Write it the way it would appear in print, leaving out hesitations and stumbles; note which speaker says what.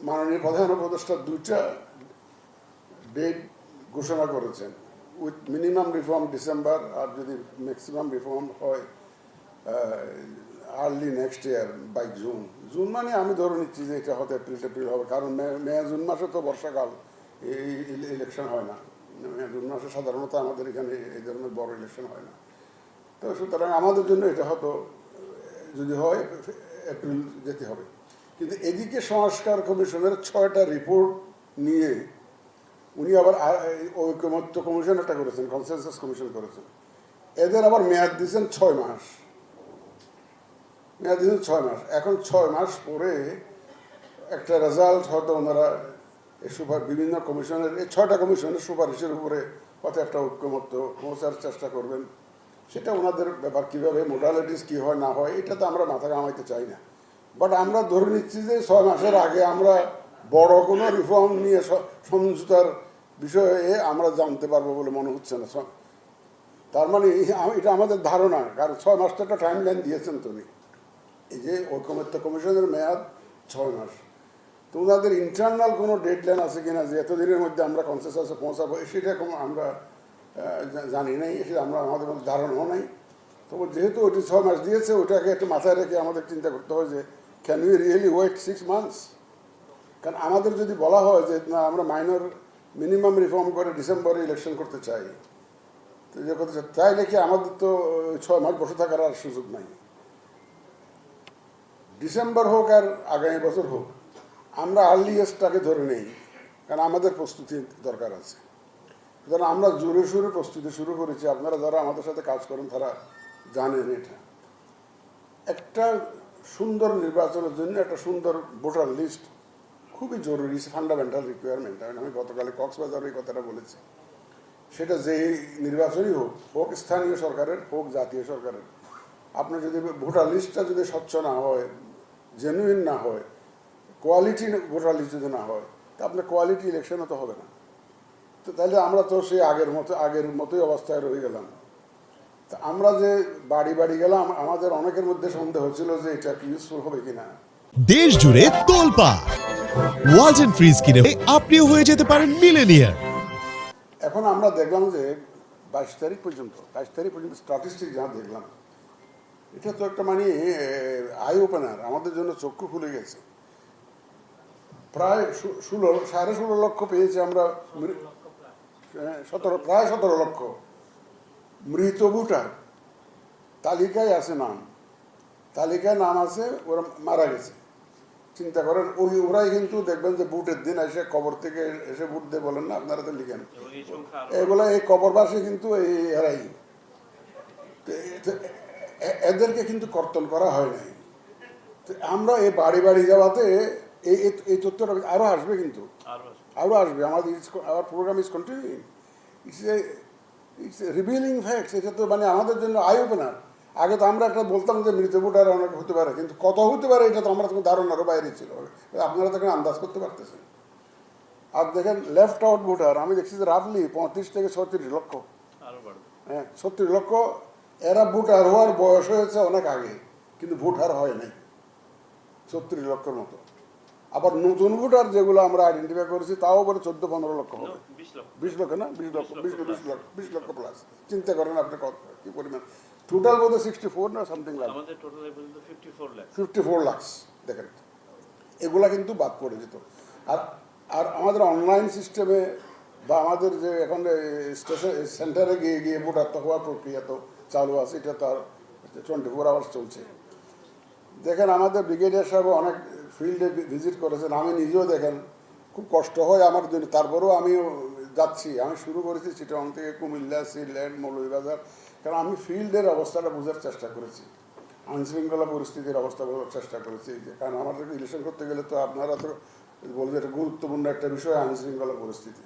Speaker 1: মাননীয় প্রধান উপদেষ্টা দুইটা ডেট ঘোষণা করেছেন, উইথ মিনিমাম রিফর্ম ডিসেম্বর, আর যদি ম্যাক্সিমাম রিফর্ম হয় early next year by June. June মানে আমি ধরে নিচ্ছি যে এটা হয়তো এপ্রিল হবে, কারণ মে জুন মাসে তো বর্ষাকাল, এই ইলেকশন হয় না। মে জুন মাসে সাধারণত আমাদের এখানে এই ধরনের বড় ইলেকশন হয় না। তো সুতরাং আমাদের জন্য এটা হয়তো যদি হয় এপ্রিল যেতে হবে। কিন্তু এদিকে সংস্কার কমিশনের 6টা রিপোর্ট নিয়ে উনি আবার ঐকমত্য কমিশন একটা করেছেন, কনসেনসাস কমিশন করেছেন। এদের আবার মেয়াদ দিয়েছেন 6 মাস, মেয়াদ দিয়েছেন 6 মাস। এখন 6 মাস পরে একটা রেজাল্ট হয়তো ওনারা বিভিন্ন কমিশনের, এই 6টা কমিশনের সুপারিশের উপরে হয়তো একটা ঐক্যমত্য পৌঁছার চেষ্টা করবেন। সেটা ওনাদের ব্যাপার, কীভাবে মোডালিটিস কী হয় না হয় এটা তো আমরা মাথা ঘামাইতে চাই না। বাট আমরা ধরে নিচ্ছি যে 6 মাসের আগে আমরা বড় কোনো রিফর্ম নিয়ে সমঝোতার বিষয়ে আমরা জানতে পারবো বলে মনে হচ্ছে না। তার মানে এটা আমাদের ধারণা, কারণ 6 মাস তো একটা টাইম লাইন দিয়েছেন তুমি। এই যে ঐকমত্য কমিশনের মেয়াদ 6 মাস, তো ওনাদের ইন্টারনাল কোনো ডেডলাইন আছে কিনা যে এতদিনের মধ্যে আমরা কনসেনসাসে পৌঁছাবো, সেটা আমরা জানি নাই, সেটা আমাদের মধ্যে ধারণাও নাই। তবে যেহেতু ওটি 6 মাস দিয়েছে, ওটাকে একটু মাথায় রেখে আমাদের চিন্তা করতে হয় যে can we really wait 6 months. কারণ আমাদের যদি বলা হয় যে না আমরা মাইনর মিনিমাম রিফর্ম করে ডিসেম্বরে ইলেকশন করতে চাই, তো যে করতে চাই, তাইলে কি আমাদের তো 6 মাস বসে থাকার আর সুযোগ নাই। ডিসেম্বর হোক আর আগামী বছর হোক, আমরা আর্লিয়েস্টটাকে ধরে নেই, কারণ আমাদের প্রস্তুতি দরকার আছে। সুতরাং আমরা জোরে সোরে প্রস্তুতি শুরু করেছি। আপনারা যারা আমাদের সাথে কাজ করেন তারা জানেন এটা। একটা সুন্দর নির্বাচনের জন্য একটা সুন্দর ভোটার লিস্ট খুবই জরুরি, ফান্ডামেন্টাল রিকোয়ারমেন্ট। আমি গতকালে কক্সবাজারে এই কথাটা বলেছি। সেটা যেই নির্বাচনই হোক, হোক স্থানীয় সরকারের হোক জাতীয় সরকারের, আপনার যদি ভোটার লিস্টটা যদি স্বচ্ছ না হয়, জেনুইন না হয়, কোয়ালিটি ভোটার লিস্ট যদি না হয়, তা আপনার কোয়ালিটি ইলেকশনও তো হবে না। তো তাহলে আমরা তো সেই আগের মতোই অবস্থায় রয়ে গেলাম। তা আমরা যে বাড়ি বাড়ি গেলাম, আমাদের অনেকের মধ্যে সন্দেহ হচ্ছিল যে এটা কি ইউজফুল হবে কিনা।
Speaker 2: দেশ জুড়ে তোলপাড় ওয়ালটন ফ্রিজ কিনে আপনিও হয়ে যেতে পারেন মিলেনিয়ার।
Speaker 1: এখন আমরা দেখলাম যে 22 তারিখ পর্যন্ত স্ট্যাটিস্টিক যা দেখলাম, এটা তো একটা মানে আই ওপেনার, আমাদের জন্য চক্ষু খুলে গেছে। প্রায় 16.5 লক্ষ পেয়েছি আমরা, প্রায় 17 লক্ষ মৃত ভোটার তালিকায় আছে, তালিকায় নাম আছে, ওরা মারা গেছে। চিন্তা করেন, ওরাই কিন্তু দেখবেন যে ভোটের দিন এসে কবর থেকে এসে ভোট দিয়ে বলেন না, আপনারা তো লিখেন এগুলো, এই কবরবাসী কিন্তু এই এরাই। এদেরকে কিন্তু কর্তন করা হয় নাই। আমরা এই বাড়ি বাড়ি যাওয়াতে এই তথ্যটা আরো আসবে, কিন্তু আরো আসবে। আমার programme is continuing. It's revealing facts. এটা তো মানে আমাদের জন্য আই ওপেনার। আগে তো আমরা একটা বলতাম যে মৃত ভোটার অনেক হতে পারে, কিন্তু কত হতে পারে এটা তো আমরা তো ধারণারও বাইরে ছিল। আপনারা তখন আন্দাজ করতে পারতেছেন। আর দেখেন লেফট আউট ভোটার, আমি দেখছি যে রাফলি 35 থেকে 36 লক্ষ। হ্যাঁ, 36 লক্ষ। এরা ভোটার হওয়ার বয়স হয়েছে অনেক আগে, কিন্তু ভোটার হয় নাই 36 লক্ষের মতো। আবার নতুন ভোটার যেগুলো আমরা আইডেন্টিফাই করেছি তাও বলে 14-15 লক্ষ হবে। 20 লক্ষ না, 20 লক্ষ প্লাস। চিন্তা করেন আপনি কি পরিমাণ। টোটাল বোধ 64 না সামথিং লাখ, 54 লাখ। দেখেন, এগুলা কিন্তু বাদ পড়ে যেত। আর আমাদের অনলাইন সিস্টেমে বা আমাদের যে এখন স্টেশন সেন্টারে গিয়ে ভোটার হওয়ার প্রক্রিয়া তো চালু আছে, এটা তো আর 24 আওয়ার্স চলছে। দেখেন, আমাদের ব্রিগেডিয়ার সাহেব অনেক ফিল্ডে ভিজিট করেছেন, আমি নিজেও দেখেন খুব কষ্ট হয় আমার জন্য, তারপরেও আমিও যাচ্ছি। আমি শুরু করেছি চিটাগং থেকে, কুমিল্লা, সিলেট, মৌলভীবাজার, কারণ আমি ফিল্ডের অবস্থাটা বোঝার চেষ্টা করেছি, আইনশৃঙ্খলা পরিস্থিতির অবস্থা বোঝার চেষ্টা করেছি। কারণ আমাদেরকে ইলেকশন করতে গেলে তো আপনারা তো বলবেন এটা গুরুত্বপূর্ণ একটা বিষয়, আইনশৃঙ্খলা পরিস্থিতি।